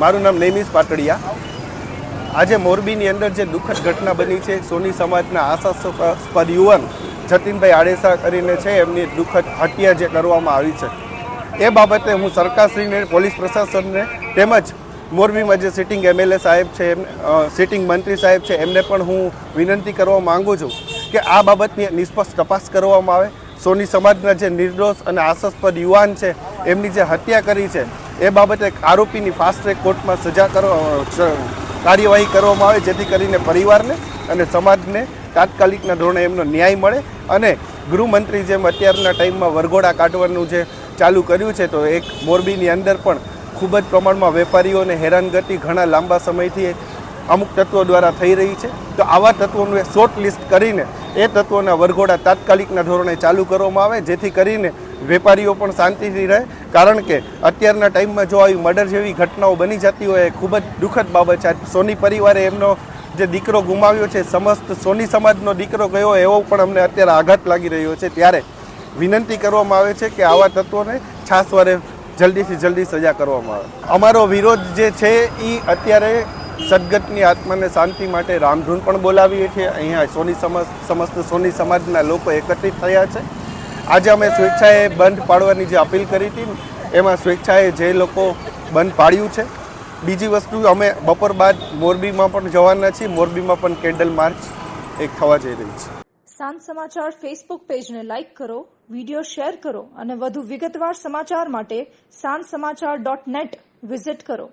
મારું નામ નેમિસ પાટડિયા। આજે મોરબીની અંદર જે દુઃખદ ઘટના બની છે, સોની સમાજના આશાસ્પદ યુવાન જતીનભાઈ આડેસા કરીને છે, એમની દુઃખદ હત્યા જે કરવામાં આવી છે, એ બાબતે હું સરકારશ્રીને, પોલીસ પ્રશાસનને તેમજ મોરબીમાં જે સિટિંગ MLA સાહેબ છે, સિટિંગ મંત્રી સાહેબ છે, એમને પણ હું વિનંતી કરવા માગું છું કે આ બાબતની નિષ્પક્ષ તપાસ કરવામાં આવે। સોની સમાજના જે નિર્દોષ અને આશાસ્પદ યુવાન છે, એમની જે હત્યા કરી છે, એ બાબતે આરોપીની ફાસ્ટ ટ્રેક કોર્ટમાં કાર્યવાહી કરવામાં આવે, જેથી કરીને પરિવારને અને સમાજને તાત્કાલિકના ધોરણે એમનો ન્યાય મળે। અને ગૃહમંત્રી જેમ અત્યારના ટાઈમમાં વરઘોડા કાઢવાનું જે ચાલુ કર્યું છે, તો એક મોરબીની અંદર પણ ખૂબ જ પ્રમાણમાં વેપારીઓને હેરાનગતિ ઘણા લાંબા સમયથી અમુક તત્વો દ્વારા થઈ રહી છે, તો આવા તત્વોનું શોર્ટ લિસ્ટ કરીને એ તત્વોના વરઘોડા તાત્કાલિકના ધોરણે ચાલુ કરવામાં આવે, જેથી કરીને વેપારીઓ પણ શાંતિથી રહે। કારણ કે અત્યારના ટાઈમમાં જો આવી મર્ડર જેવી ઘટનાઓ બની જતી હોય, એ ખૂબ જ દુઃખદ બાબત છે। સોની પરિવારે એમનો જે દીકરો ગુમાવ્યો છે, સમસ્ત સોની સમાજનો દીકરો ગયો એવો પણ અમને અત્યારે આઘાત લાગી રહ્યો છે। ત્યારે વિનંતી કરવામાં આવે છે કે આવા તત્વોને છાસવારે જલ્દીથી જલ્દી સજા કરવામાં આવે। અમારો વિરોધ જે છે એ અત્યારે સદગતની આત્માને શાંતિ માટે રામધૂન પણ બોલાવીએ છીએ। અહીંયા સમસ્ત સોની સમાજના લોકો એકત્રિત થયા છે। આજે અમે સ્વેચ્છાએ બંધ પાડવાની જે અપીલ કરી હતી, એમાં સ્વેચ્છાએ જે લોકો બંધ પાડ્યું છે। બીજી વસ્તુ, અમે બપોર બાદ મોરબીમાં પણ જવાના છીએ, મોરબીમાં પણ કેન્ડલ માર્ચ એક થવા જઈ રહી છે। સાંજ સમાચાર ફેસબુક પેજને લાઇક કરો, વિડીયો શેર કરો અને વધુ વિગતવાર સમાચાર માટે sanssamachar.net વિઝિટ કરો।